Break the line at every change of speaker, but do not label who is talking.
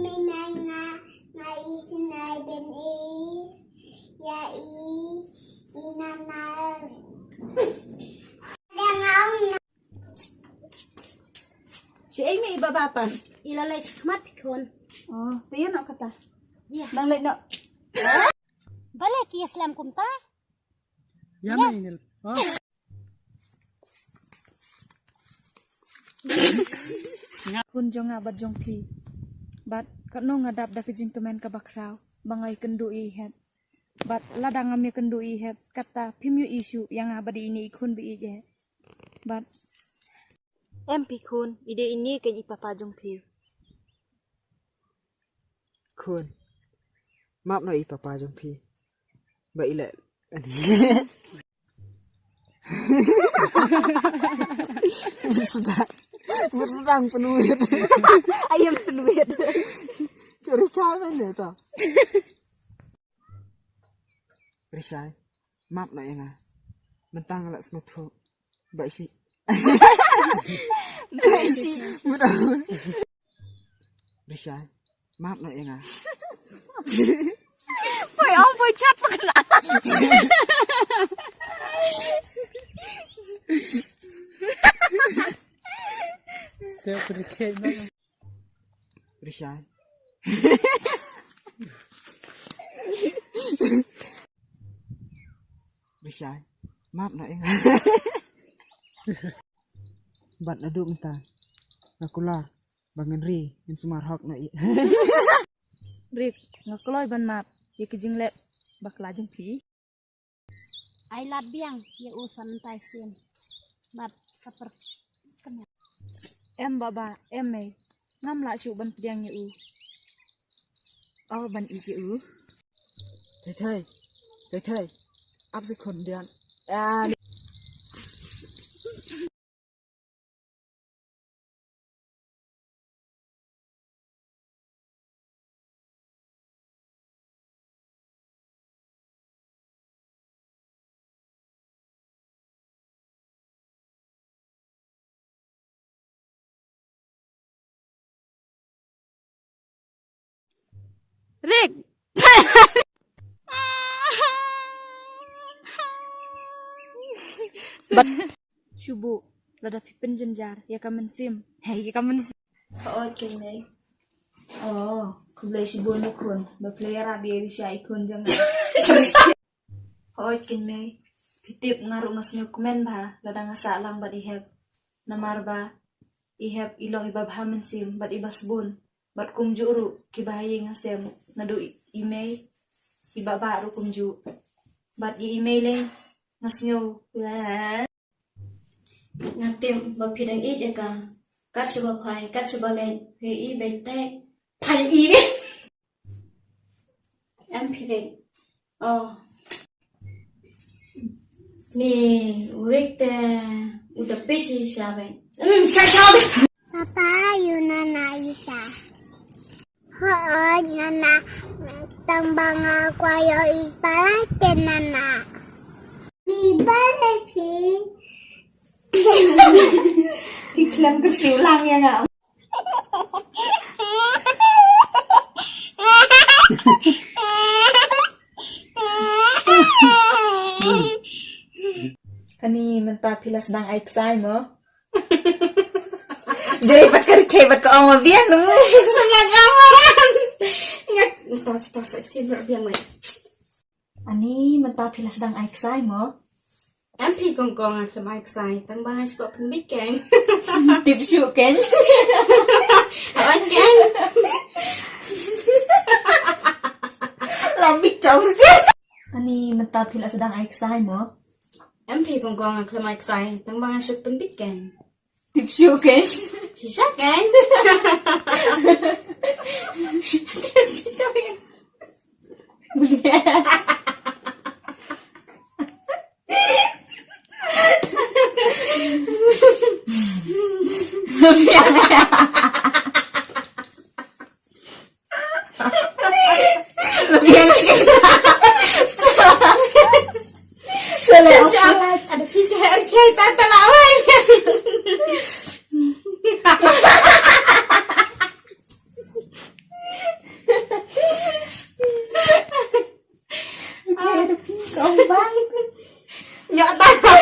Minay na isinay ben ya inanar.
Si Amy ibabapan.
Ilalay mat pikon.
Oh, tiyan ako kata.
Ya.
Nang lay no.
Balik Islam kumta.
Yama inil. Oh.
Kun jong abad jong pi. Bat kano ngadap da kijing kemen ka bakraw. Bangai kendu ihet. Bat ladang amya kendu ihet. Kata pimyu isu yang abadi ini ikun bi ije. Bat em pikun ide ini ke ipapa jong pi.
Kun. Maaf no papa jong pi. Ba ila. Sedang penuit.
Ayam penuit.
Curiga mana to? Risai. Maaf no ya. Mentang alak semutu. Ba isi. Betul. Risai. Maaf no ya.
Boy ông boy chat pa kana.
Dia pergi mana? Risai. Risai. Maaf no ya. Bat aduk minta. Nakular. Bangun ri. Yang sumar hok no.
Rik ngakloy ban map. Ye kijing lep bakla jong pi.
Ai lat biang ya usan tai sin. Bat saper kena.
Em baba em me ngam la shu ban piang ye u. Oh ban i ye u.
Thầy. Áp dịch khuẩn điện. À.
Rik. Bat shubu lada pipen jenjar ya kamen sim. Hey ya kamen sim. Oh kene. Oh, kublai shubu nukun. Ba player abi risha ikun jang. Oh kene. Pitip ngaru ngasnyo komen ba lada ngasa lang bat ihep. Namar ba ihep ilong ibabha men sim bat ibas bun. Bat kumjuru kibahayi ngasem nadu email ibaba ru kumju. Bat i email ngasnyo
Ngatim bapidang it ya ka kat coba phai kat coba len hi bete phai i be em pidang oh ni urikte udah pesi sabe sabe
Papa yunana ita. Hoy nana tambang aku ayo ipalate nana. Mi balepi.
iklan bersiulang ya nggak? Kani mentah pilas dang aik sai mo. Jadi pat kebat ke oma bian nu.
sangat amaran ngat to seksi berbiang mai
Ani mentah pilas dang aik sai mo.
em pi gong gong ke mai sai tang bang ai ko pun big gang
Tip shu ken.
awan gang
Lambik jauh ke. Ani mentah pilas dang aik sai mo.
em pi gong gong ke mai sai tang bang ai ko pun big gang
Tip shu ken.
sisa gang ada pikir kita terlawan
Nyok tanah.